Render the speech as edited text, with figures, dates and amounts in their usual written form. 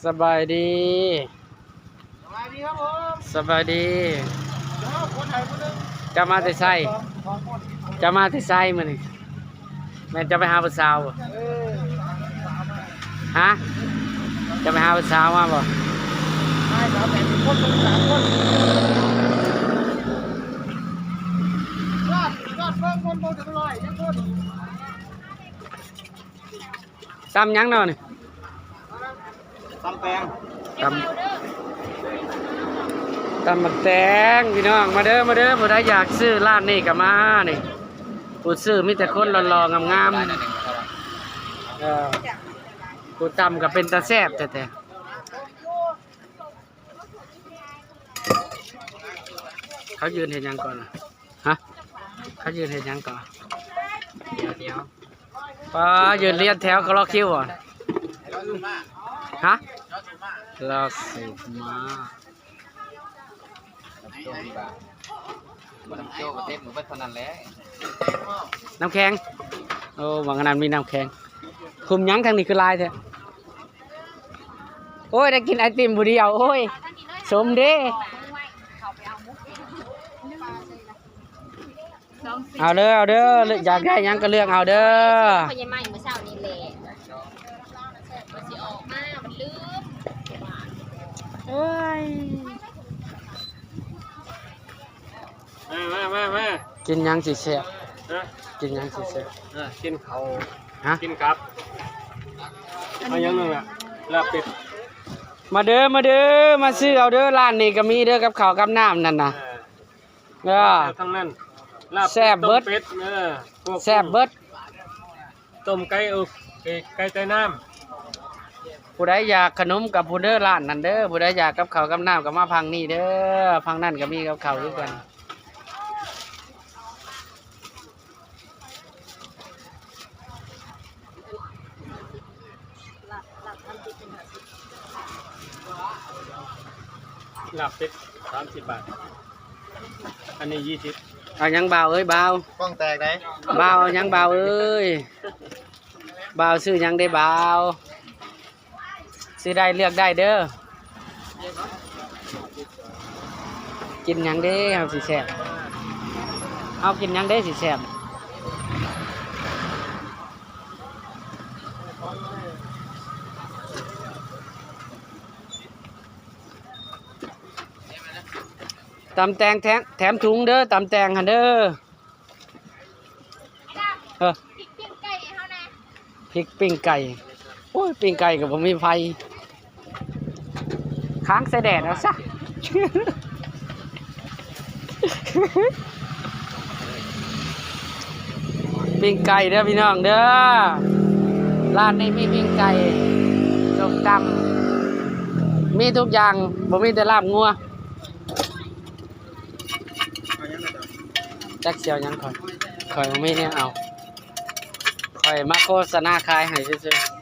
สบายดีสบายดีครับผมสบายดีเดี๋ยวคนไทยคนนึงจะมาแต่ไส้จะมาแต่ไส้มื้อนี้แม่นจะไปหาผู้สาวบ่ฮะจะไปหาผู้สาวมาบ่ใช่ครับแต่คนลง3 คนรอดเพิ่มคนโบจะไปลอยยังคน ตำหยังเนาะนี่ ตำแปงตำบักแตงพี่น้องมาเด้อผู้ใดอยากซื้อร้านนี้ก็มานี่ผู้ซื้อมีแต่คนหล่อๆงามๆผู้ตำก็เป็นตาแซ่บแต่เขายืนเห็นยังก่อนฮะเขายืนเห็นยังก่อนเดี๋ยวป้ายืนเรียนแถวเขารอคิวอ่ะฮะรอสิมาน้ำโจ้ก็เต็มหนูไปเท่านั้นแหละน้ำแข็งโอ้บางขนาดมีน้ำแข็งคุมยั้งทางนี้คือลายแท้โอ้ยได้กินไอติมบุเดียวโอ้ยสมเด้เอาเด้ออยากได้ยังก็เลือกเอาเด้อพญาไม้เมื่อเช้านี้แหละมันสิออกมามันลืมเอ้ยมากินยังสิแซ่บกินยังสิแซ่บกินเขาฮะกินกับเอายังนึงอ่ะลาบเป็ดมาเด้อมาซื้อเอาเด้อร้านนี้ก็มีเด้อกับข้าวกับน้ำนั่นน่ะทั้งนั้นแซ่บเบิดแซ่บเบิดต้มไก่ไก่ใต้น้ำผู้ใดอยากขนมกับผู้เด้อร้านนั่นเด้อผู้ใดอยากกับข้าวกับน้ำก็มาพังนี่เด้อพังนั่นก็มีกับข้าวด้วยกันลาบเป็ด30 บาทอันนี้20เอายังเบาเอ้ยเบาก ล้องแตกไหนเบายังเบาเอ้ยเบาซื้อยังได้เบาซื้อได้เลือกได้เด้อกินยังได้เอาสิแซ่บเอากินยังได้สิแซ่บตำแตงแถมถุงเด้อตำแตงหันเด้อพริกปิ้งไก่เฮานะพริกปิ้งไก่โอ้ยปิ้งไก่กับผมมีไฟค้างใส่แดดเอาซะปิ้งไก่เด้อพี่น้องเด้อร้านนี้มีปิ้งไก่ส้มตำมีทุกอย่างบ่มีแต่ลาบงัวจักเสียวยังคอยบ่มีเนี่ยเอาคอยมาโฆษณาขายให้ซื่อๆ